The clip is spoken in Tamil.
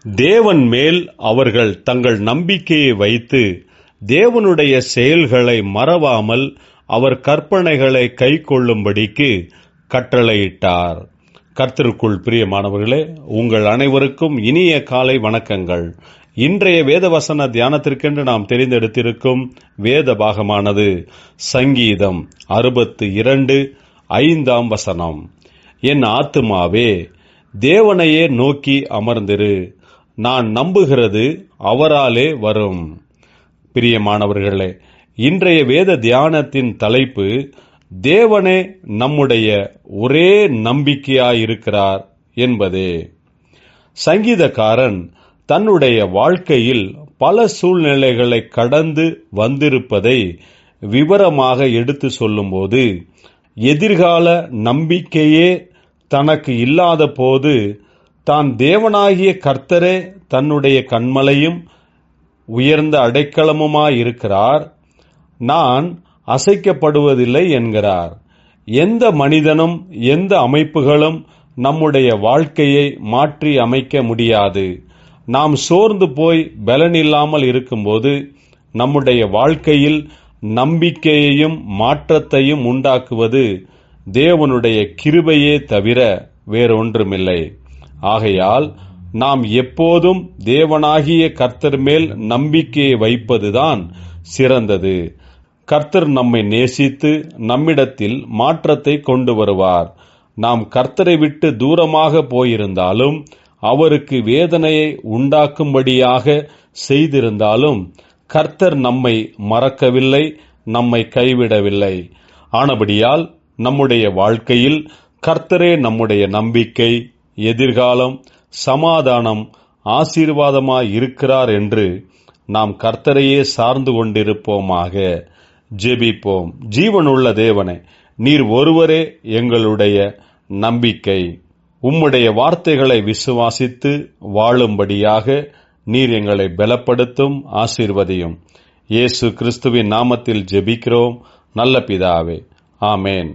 தேவன் மேல் அவர்கள் தங்கள் நம்பிக்கையை வைத்து தேவனுடைய செயல்களை மறவாமல் அவர் கற்பனைகளை கைக்கொள்ளும்படிக்கு கட்டளையிட்டார். கர்த்தருக்குள் பிரியமானவர்களே, உங்கள் அனைவருக்கும் இனிய காலை வணக்கங்கள். இன்றைய வேதவசன தியானத்திற்கென்று நாம் தெரிந்தெடுத்திருக்கும் வேத பாகமானது சங்கீதம் 62:5. என் ஆத்துமாவே, தேவனையே நோக்கி அமர்ந்திரு, நான் நம்புகிறது அவராலே வரும். பிரியமானவர்களே, இன்றைய வேத தியானத்தின் தலைப்பு தேவனே நம்முடைய ஒரே நம்பிக்கையாயிருக்கிறார் என்பதே. சங்கீதக்காரன் தன்னுடைய வாழ்க்கையில் பல சூழ்நிலைகளை கடந்து வந்திருப்பதை விவரமாக எடுத்து சொல்லும்போது, எதிர்கால நம்பிக்கையே தனக்கு இல்லாத போது தான் தேவனாகிய கர்த்தரே தன்னுடைய கன்மலையும் உயர்ந்த அடைக்கலமுமாயிருக்கிறார், நான் அசைக்கப்படுவதில்லை என்கிறார். எந்த மனிதனும் எந்த அமைப்புகளும் நம்முடைய வாழ்க்கையை மாற்றி அமைக்க முடியாது. நாம் சோர்ந்து போய் பலனில்லாமல் இருக்கும்போது நம்முடைய வாழ்க்கையில் நம்பிக்கையையும் மாற்றத்தையும் உண்டாக்குவது தேவனுடைய கிருபையே தவிர வேறொன்றுமில்லை. ஆகையால் நாம் எப்போதும் தேவனாகிய கர்த்தர் மேல் நம்பிக்கையை வைப்பதுதான் சிறந்தது. கர்த்தர் நம்மை நேசித்து நம்மிடத்தில் மாற்றத்தை கொண்டு வருவார். நாம் கர்த்தரை விட்டு தூரமாக போயிருந்தாலும், அவருக்கு வேதனையை உண்டாக்கும்படியாக செய்திருந்தாலும், கர்த்தர் நம்மை மறக்கவில்லை, நம்மை கைவிடவில்லை. ஆனபடியால் நம்முடைய வாழ்க்கையில் கர்த்தரே நம்முடைய நம்பிக்கை, எதிர்காலம், சமாதானம், ஆசீர்வாதமாய் இருக்கிறார் என்று நாம் கர்த்தரையே சார்ந்து கொண்டிருப்போமாக. ஜெபிப்போம். ஜீவனுள்ள தேவனே, நீர் ஒருவரே எங்களுடைய நம்பிக்கை. உம்முடைய வார்த்தைகளை விசுவாசித்து வாழும்படியாக நீர் எங்களை பலப்படுத்தும், ஆசீர்வதியும். இயேசு கிறிஸ்துவின் நாமத்தில் ஜெபிக்கிறோம் நல்ல பிதாவே, ஆமேன்.